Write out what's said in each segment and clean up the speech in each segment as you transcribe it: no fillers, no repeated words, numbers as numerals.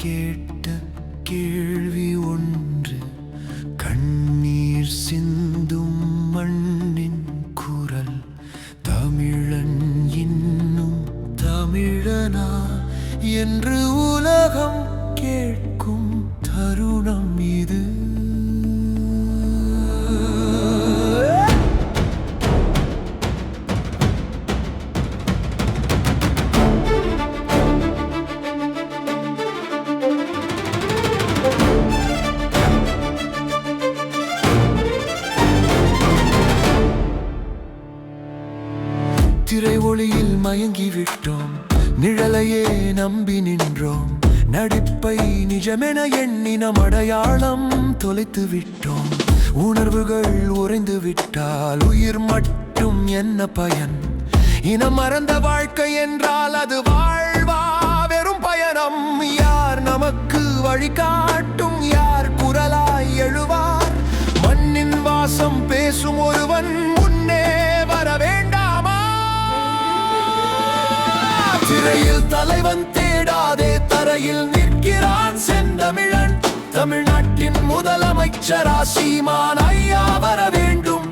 கேட்ட கேள்வி ஒன்று, கண்ணீர் சிந்தும் மண்ணின் குரல். தமிழன் இன்னும் தமிழனா என்று உலகம் கேட்கும் தருணம் இது. திரை ஒளியில் மயங்கிவிட்டோம், நிழலையே நம்பி நின்றோம். நடிப்பை நிஜமென எண்ணி நம் அடையாளம் தொலைத்து விட்டோம். உணர்வுகள் உறைந்து விட்டால் உயிர் மட்டும் என்ன பயன்? இனம் மறந்த வாழ்க்கை என்றால் அது வாழ்வா வெறும் பயணம்? யார் நமக்கு வழிகாட்டும்? யார் குரலாய் எழுவார்? மண்ணின் வாசம் பேசும் ஒருவன் முன்னே வர வேண்டாமா? திரையில் தலைவன் தேடாதே, தரையில் நிற்கிறான் செந்தமிழன். தமிழ்நாட்டின் முதலமைச்சரா சீமான் ஐயா வர வேண்டும்.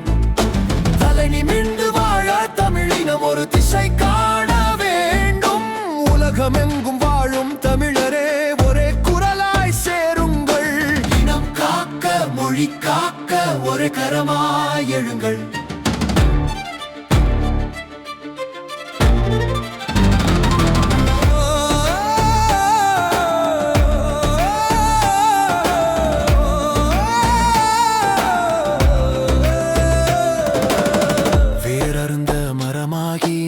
தலை நிமிர்ந்து வாழ தமிழினம் ஒரு திசை காண வேண்டும். உலகமெங்கும் வாழும் தமிழரே ஒரே குரலாய் சேருங்கள். இனம் காக்க மொழி காக்க ஒரு கரமாய் எழுங்கள்.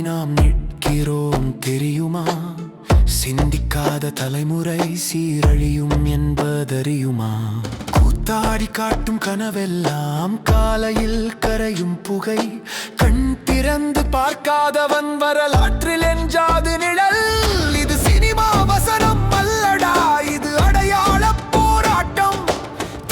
நாம் நிற்கிறோம் தெரியுமா? சிந்திக்காத தலைமுறை சீரழியும் என்பதறியுமா? கூத்தாடி காட்டும் கனவெல்லாம் காலையில் கரையும் புகை. கண் திறந்து பார்க்காதவன் வரலாற்றில் எஞ்சாது நிழல். இது சினிமா வசனம் அல்லடா, இது அடையாள போராட்டம்.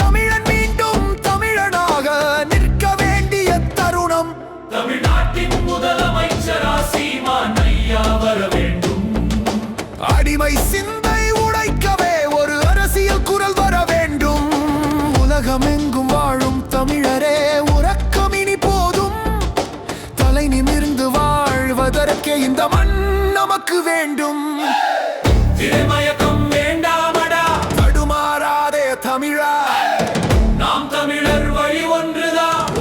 தமிழன் மீண்டும் தமிழனாக நிற்க வேண்டிய தருணம். தமிழ்நாட்டின் முதலமைச்சரா சீமான் ஐயா வர வேண்டும். அடிமை சிந்தை உடைக்கவே ஒரு அரசியல் குரல் வர வேண்டும். உலகமெங்கும் வாழும் தமிழரே உறக்கம் இனி போதும். தலை நிமிர்ந்து வாழ்வதற்கே இந்த மண் நமக்கு வேண்டும். திரைமயக்கம் வேண்டாமடா, தடுமாறாதே தமிழா. நாம் தமிழர் வழி ஒன்றுதான்,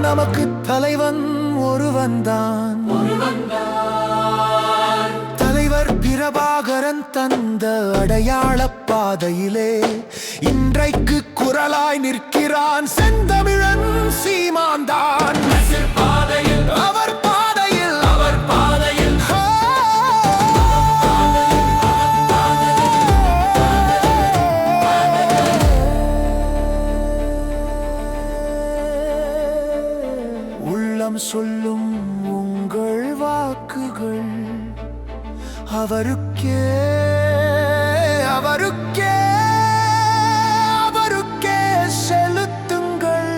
நமக்கு தலைவன் ஒருவன்தான். தலைவர் பிரபாகரன் தந்த அடையாள பாதையிலே இன்றைக்கு குரலாய் நிற்கிறான் செந்தமிழன் சீமான் தான். அவர் பாதையில் அவர் பாதையில் சொல்லும் உங்கள் வாக்குகள் அவருக்கே அவருக்கே அவருக்கே செலுத்துங்கள்.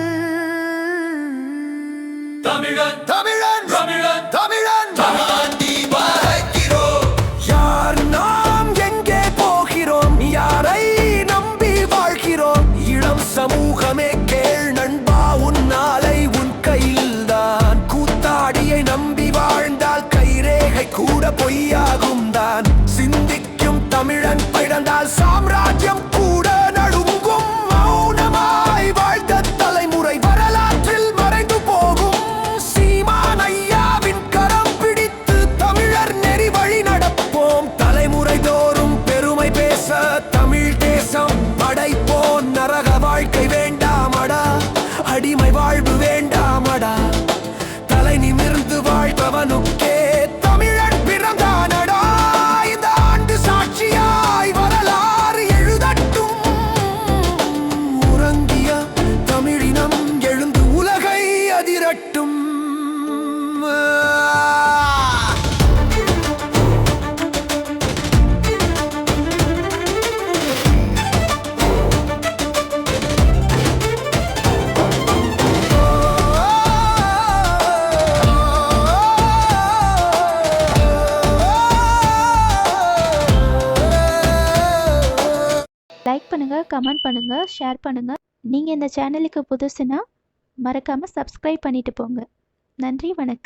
தமிழன் தமிழன் தமிழன் தமிழன் தாண்டி பறக்கிறோம். யார் நாம் எங்கே போகிறோம்? யாரை நம்பி வாழ்கிறோம்? இளம் சமூகமே கேள் நண்பா, உன் நாளை உன் கையில் தான். கூத்தாடியை நம்பி வாழ்ந்தால் கைரேகை கூட பொய்யாகும் தான். சிந்திக்கும் தமிழன் பிறந்தால் சாம்ராஜ்யம் கூட நடுங்கும். மௌனமாய் வாழ்ந்த தலைமுறை வரலாற்றில் மறைந்து போகும். சீமான் ஐயா லைக் பண்ணுங்கள், கமெண்ட் பண்ணுங்கள், ஷேர் பண்ணுங்கள். நீங்கள் இந்த சேனலுக்கு புதுசுன்னா மறக்காமல் சப்ஸ்கிரைப் பண்ணிட்டு போங்க. நன்றி, வணக்கம்.